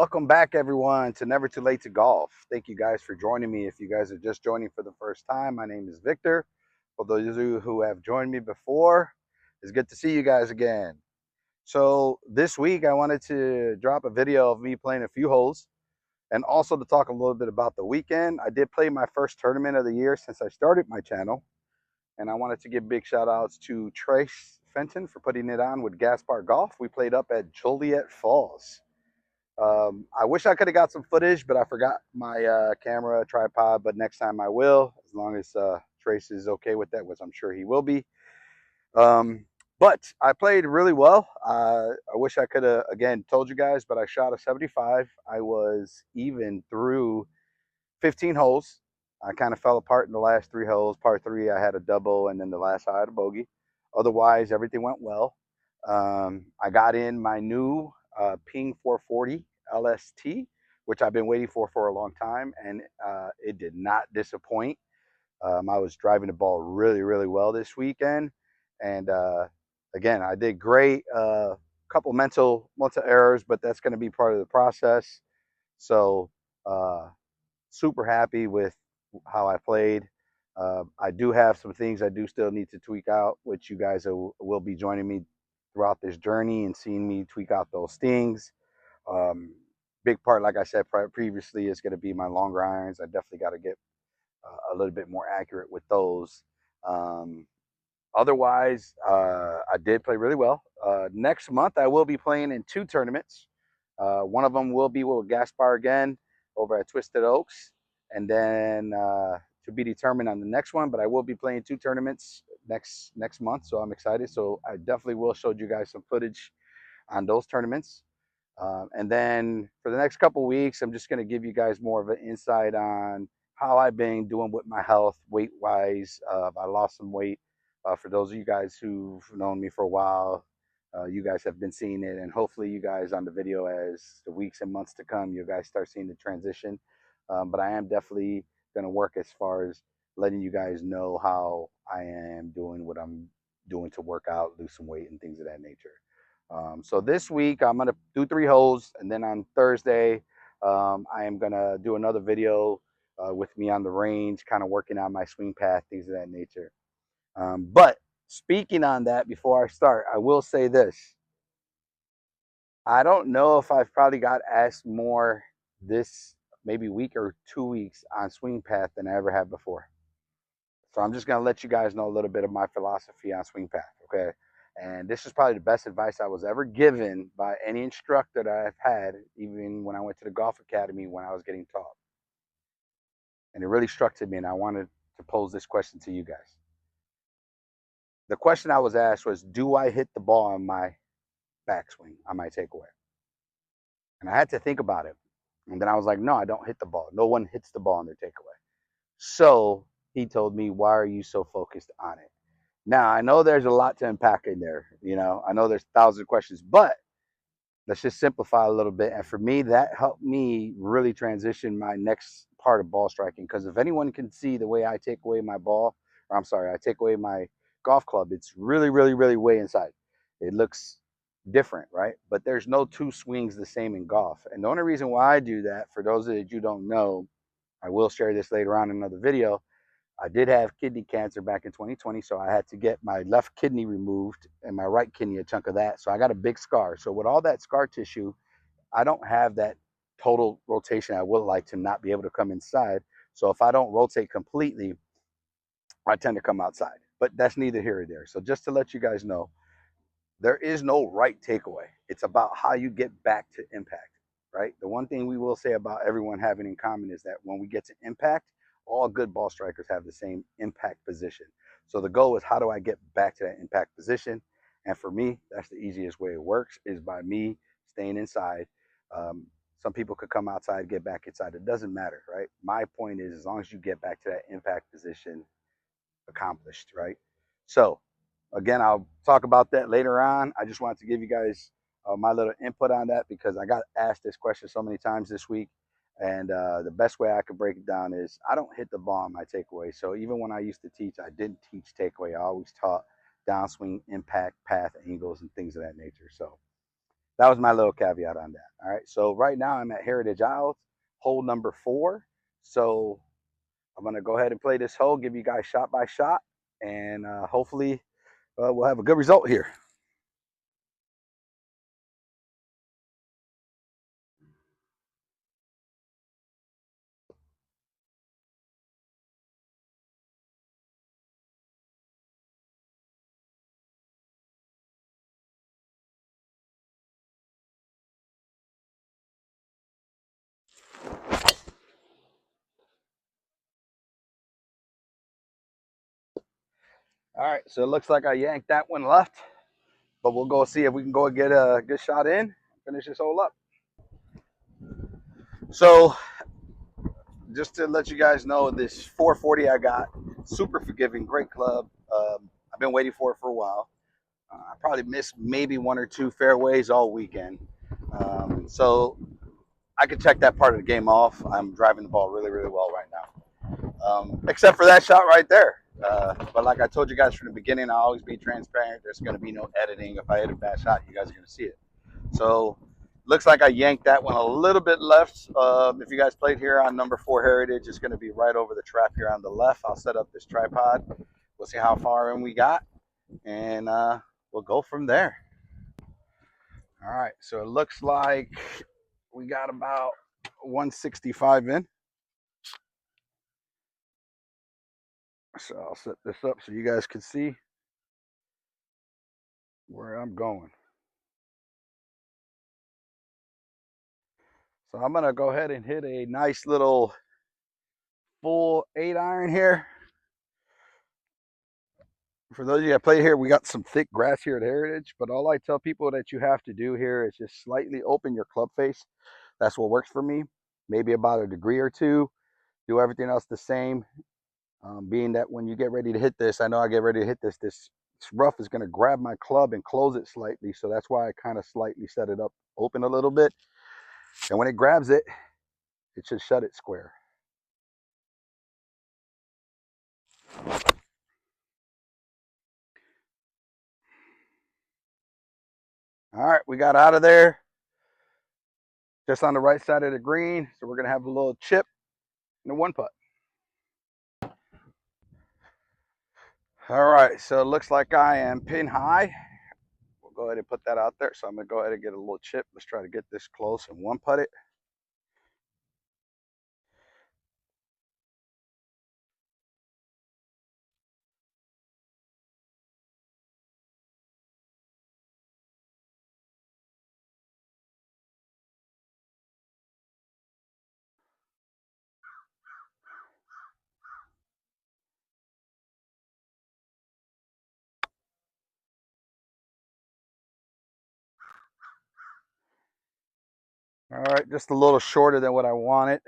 Welcome back, everyone, to Never Too Late to Golf. Thank you guys for joining me. If you guys are just joining for the first time, my name is Victor. For those of you who have joined me before, it's good to see you guys again. So this week, I wanted to drop a video of me playing a few holes and also to talk a little bit about the weekend. I did play my first tournament of the year since I started my channel, and I wanted to give big shout outs to Trace Fenton for putting it on with Gaspar Golf. We played up at Joliet Falls. I wish I could have got some footage, but I forgot my camera tripod. But next time I will, as long as Trace is okay with that, which I'm sure he will be. Um, but I played really well. I wish I could have, again, told you guys, but I shot a 75. I was even through 15 holes. I kind of fell apart in the last 3 holes. Part 3, I had a double, and then the last I had a bogey. Otherwise, everything went well. I got in my new Ping 440 LST, which I've been waiting for a long time, and it did not disappoint. I was driving the ball really, really well this weekend, and again, I did great. Couple mental errors, but that's going to be part of the process. So, super happy with how I played. I do have some things I do still need to tweak out, which you guys will be joining me throughout this journey and seeing me tweak out those things. Um, Big part, like I said previously, is going to be my longer irons. I definitely got to get a little bit more accurate with those. Um, Otherwise, I did play really well. Next month, I will be playing in 2 tournaments. One of them will be with Gaspar again over at Twisted Oaks, and then to be determined on the next one. But I will be playing 2 tournaments next month, so I'm excited. So I definitely will show you guys some footage on those tournaments. And then for the next couple weeks, I'm just going to give you guys more of an insight on how I've been doing with my health, weight wise. I lost some weight. For those of you guys who've known me for a while, you guys have been seeing it, and hopefully, you guys on the video as the weeks and months to come, you guys start seeing the transition. But I am definitely going to work as far as letting you guys know how I am doing, what I'm doing to work out, lose some weight, and things of that nature. So this week I'm gonna do 3 holes, and then on Thursday I am gonna do another video with me on the range, kind of working on my swing path, things of that nature. But speaking on that, before I start, I will say this: I don't know if I've probably got asked more this maybe week or 2 weeks on swing path than I ever have before. So I'm just gonna let you guys know a little bit of my philosophy on swing path, okay? And this is probably the best advice I was ever given by any instructor that I've had, even when I went to the golf academy when I was getting taught. And it really struck to me, and I wanted to pose this question to you guys. The question I was asked was, do I hit the ball on my backswing, on my takeaway? And I had to think about it. And then I was like, no, I don't hit the ball. No one hits the ball on their takeaway. So he told me, why are you so focused on it? Now, I know there's a lot to unpack in there. I know there's 1,000 questions, but let's just simplify a little bit. And for me, that helped me really transition my next part of ball striking. Because if anyone can see the way I take away my ball, or I'm sorry, I take away my golf club, it's really, really, really way inside. It looks different, right? But there's no 2 swings the same in golf. And the only reason why I do that, for those that you don't know, I will share this later on in another video. I did have kidney cancer back in 2020, so I had to get my left kidney removed and my right kidney, a chunk of that. So I got a big scar. So with all that scar tissue, I don't have that total rotation I would like to not be able to come inside. So if I don't rotate completely, I tend to come outside. But that's neither here or there. So just to let you guys know, there is no right takeaway. It's about how you get back to impact, right? The one thing we will say about everyone having in common is that when we get to impact, all good ball strikers have the same impact position. So the goal is, how do I get back to that impact position? And for me, that's the easiest way it works, is by me staying inside. Um, some people could come outside, get back inside. It doesn't matter, right? My point is, as long as you get back to that impact position, accomplished, right? So again, I'll talk about that later on. I just wanted to give you guys my little input on that, because I got asked this question so many times this week. And the best way I could break it down is, I don't hit the ball on my takeaway. So even when I used to teach, I didn't teach takeaway. I always taught downswing, impact, path, angles, and things of that nature. So that was my little caveat on that. All right. So right now I'm at Heritage Isles, hole number 4. So I'm gonna go ahead and play this hole, give you guys shot by shot, and hopefully we'll have a good result here. All right, so it looks like I yanked that one left, but we'll go see if we can go get a good shot in, finish this hole up. So just to let you guys know, this 440 I got, super forgiving, great club. I've been waiting for it for a while. I probably missed maybe 1 or 2 fairways all weekend. So I could check that part of the game off. I'm driving the ball really, really well right now, except for that shot right there. But like I told you guys from the beginning, I'll always be transparent. There's going to be no editing. If I hit a bad shot, you guys are going to see it. So looks like I yanked that one a little bit left. If you guys played here on number 4 Heritage, it's going to be right over the trap here on the left. I'll set up this tripod. We'll see how far in we got, and we'll go from there. All right, so it looks like we got about 165 in. So I'll set this up so you guys can see where I'm going. So I'm going to go ahead and hit a nice little full 8-iron here. For those of you that play here, we got some thick grass here at Heritage, but all I tell people that you have to do here is just slightly open your club face. That's what works for me. Maybe about a degree or two. Do everything else the same. Being that when you get ready to hit this, I know I get ready to hit this rough is going to grab my club and close it slightly. So that's why I kind of slightly set it up open a little bit. And when it grabs it, it should shut it square. All right, we got out of there just on the right side of the green. So we're going to have a little chip and a 1-putt. All right, so it looks like I am pin high. We'll go ahead and put that out there. So I'm going to go ahead and get a little chip. Let's try to get this close and 1-putt it. All right, just a little shorter than what I wanted,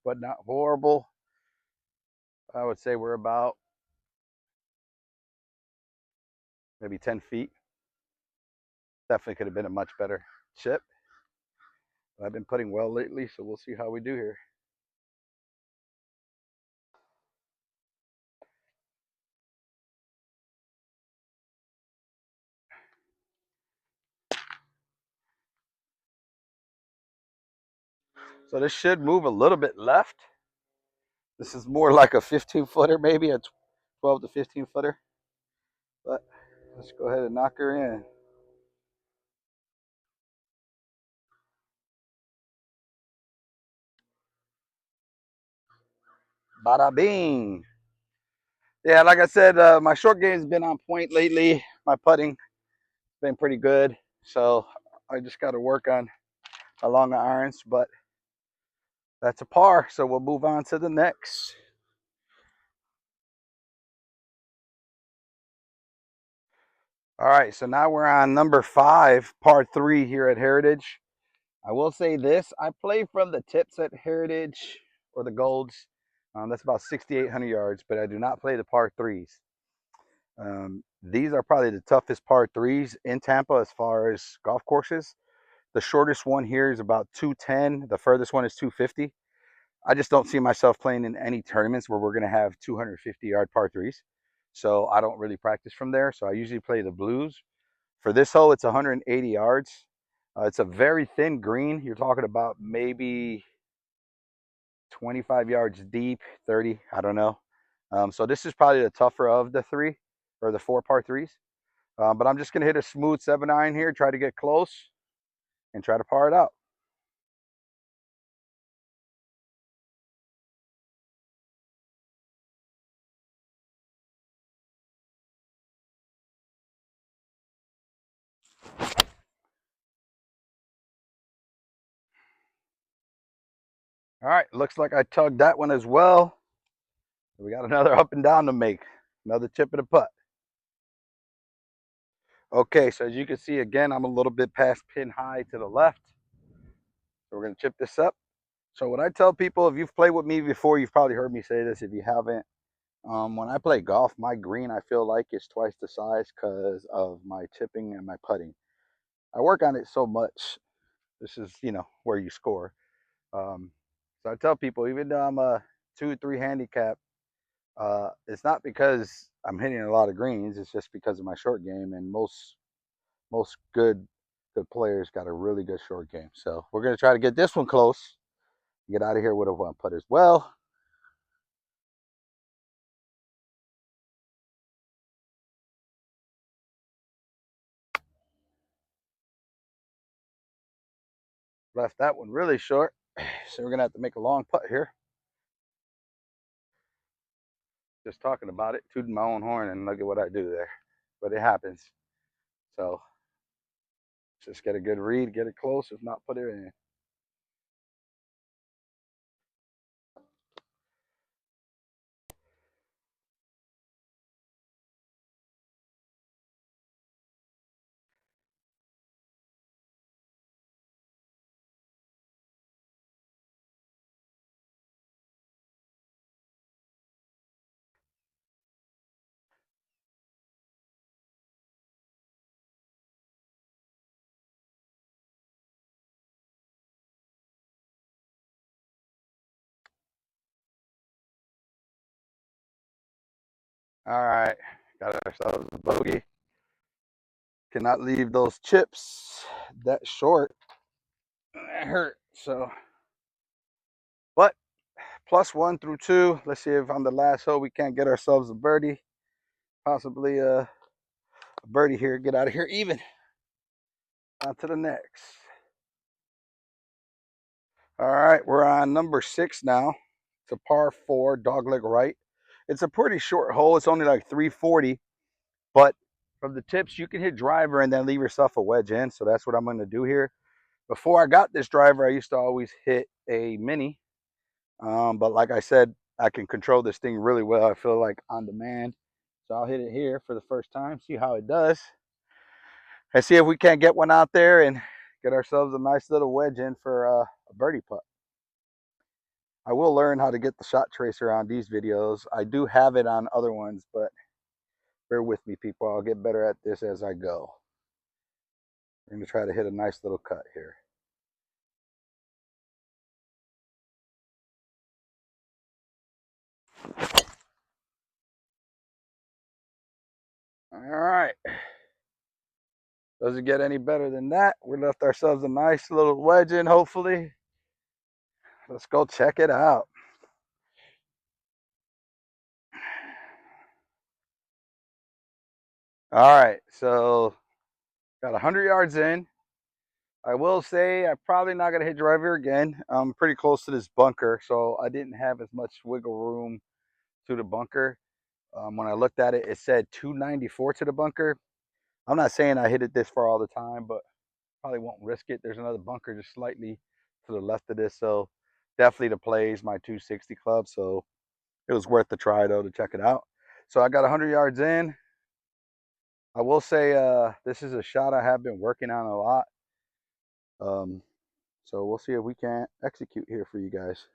but not horrible. I would say we're about maybe 10 feet. Definitely could have been a much better chip. But I've been putting well lately, so we'll see how we do here. So this should move a little bit left. This is more like a 15-footer, maybe a 12 to 15-footer. But let's go ahead and knock her in. Bada bing. Yeah, like I said, my short game's been on point lately. My putting been pretty good. So I just got to work on along the irons, but that's a par. So we'll move on to the next. All right, so now we're on number 5, par 3 here at Heritage. I will say this, I play from the tips at Heritage or the Golds. That's about 6,800 yards, but I do not play the par 3s. These are probably the toughest par 3s in Tampa as far as golf courses. The shortest one here is about 210. The furthest one is 250. I just don't see myself playing in any tournaments where we're going to have 250-yard par 3s. So I don't really practice from there. So I usually play the blues. For this hole, it's 180 yards. It's a very thin green. You're talking about maybe 25 yards deep, 30, I don't know. So this is probably the tougher of the three, or the four par threes. But I'm just going to hit a smooth 7-iron here, try to get close, and try to par it out. All right, looks like I tugged that one as well. We got another up and down to make, another chip of the putt. Okay, so as you can see, again, I'm a little bit past pin high to the left. So we're going to chip this up. So what I tell people, if you've played with me before, you've probably heard me say this. If you haven't, when I play golf, my green, I feel like, is twice the size because of my chipping and my putting. I work on it so much. This is, where you score. So I tell people, even though I'm a 2-3 handicap, it's not because I'm hitting a lot of greens. It's just because of my short game, and most good players got a really good short game. So we're gonna try to get this one close. Get out of here with a one putt as well. Left that one really short, so we're gonna have to make a long putt here. Just talking about it, tooting my own horn, and look at what I do there. But it happens. So just get a good read, get it close. If not, put it in. All right, got ourselves a bogey. Cannot leave those chips that short. That hurt. So, but +1 through 2. Let's see if on the last hole we can't get ourselves a birdie. Possibly a birdie here. Get out of here even. On to the next. All right, we're on number 6 now. It's a par 4, dogleg right. It's a pretty short hole. It's only like 340, but from the tips, you can hit driver and then leave yourself a wedge in. So that's what I'm going to do here. Before I got this driver, I used to always hit a mini. But like I said, I can control this thing really well. I feel like on demand. So I'll hit it here for the first time, see how it does, and see if we can't get one out there and get ourselves a nice little wedge in for a birdie putt. I will learn how to get the shot tracer on these videos. I do have it on other ones, but bear with me, people. I'll get better at this as I go. We're going to try to hit a nice little cut here. All right. Doesn't get any better than that. We left ourselves a nice little wedge in, hopefully. Let's go check it out. All right, so got 100 yards in. I will say I'm probably not going to hit driver again. I'm pretty close to this bunker, so I didn't have as much wiggle room to the bunker. When I looked at it, it said 294 to the bunker. I'm not saying I hit it this far all the time, but probably won't risk it. There's another bunker just slightly to the left of this, so definitely the play is my 260 club, so it was worth the try, though, to check it out. So I got 100 yards in. I will say this is a shot I have been working on a lot. So we'll see if we can execute here for you guys.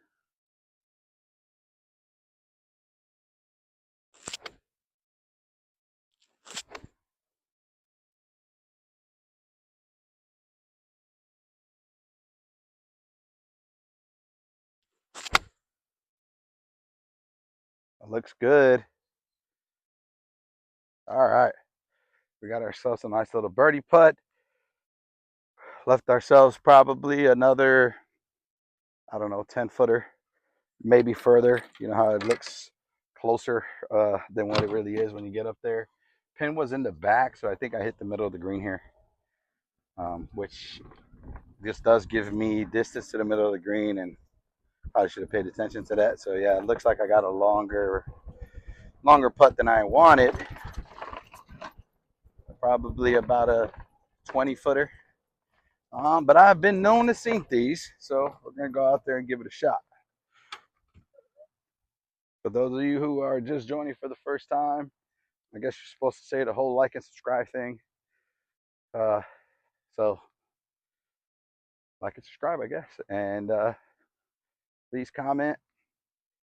It looks good. All right. We got ourselves a nice little birdie putt. left ourselves probably another, I don't know, 10-footer, maybe further. You know how it looks closer than what it really is when you get up there. Pin was in the back, so I think I hit the middle of the green here, which this does give me distance to the middle of the green, and probably should have paid attention to that. So yeah, it looks like I got a longer putt than I wanted. Probably about a 20-footer. But I've been known to sink these, so we're gonna go out there and give it a shot. For those of you who are just joining for the first time, I guess you're supposed to say the whole like and subscribe thing. So like and subscribe, I guess, and please comment.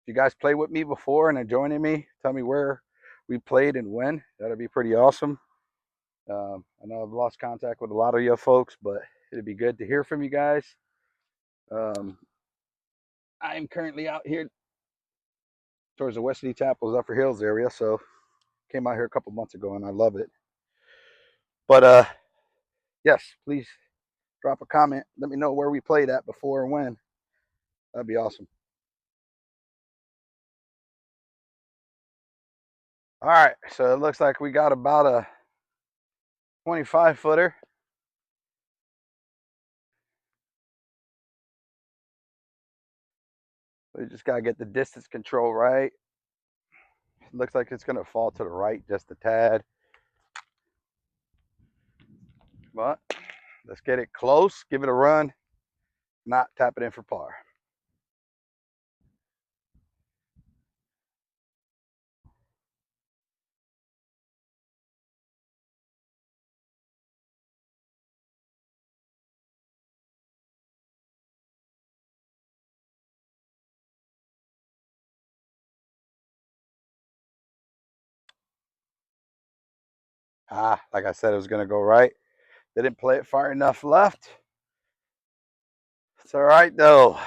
If you guys played with me before and are joining me, tell me where we played and when. That'd be pretty awesome. I know I've lost contact with a lot of you folks, but it'd be good to hear from you guys. I'm currently out here towards the Wesley Chapels, Upper Hills area, so came out here a couple months ago and I love it. But yes, please drop a comment. Let me know where we played at before and when. That'd be awesome. All right, so it looks like we got about a 25-footer. We just gotta get the distance control right. It looks like it's gonna fall to the right just a tad. But let's get it close, give it a run, not tap it in for par. Like I said, it was gonna go right. Didn't play it far enough left. It's all right though.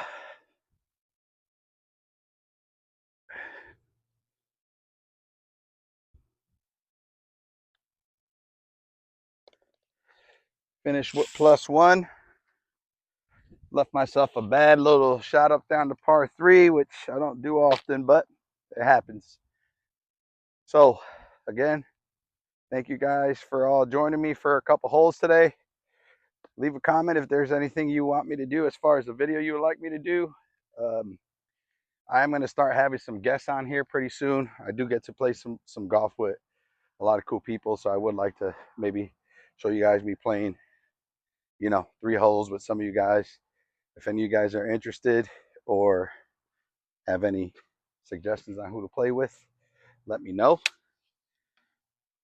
Finished with +1. Left myself a bad little shot up down to par 3, which I don't do often, but it happens. So again, thank you guys for all joining me for a couple holes today. Leave a comment if there's anything you want me to do as far as the video you would like me to do. I'm going to start having some guests on here pretty soon. I do get to play some golf with a lot of cool people, so I would like to maybe show you guys me playing, 3 holes with some of you guys. If any of you guys are interested or have any suggestions on who to play with, let me know.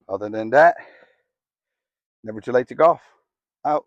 Other than that, never too late to golf. Out.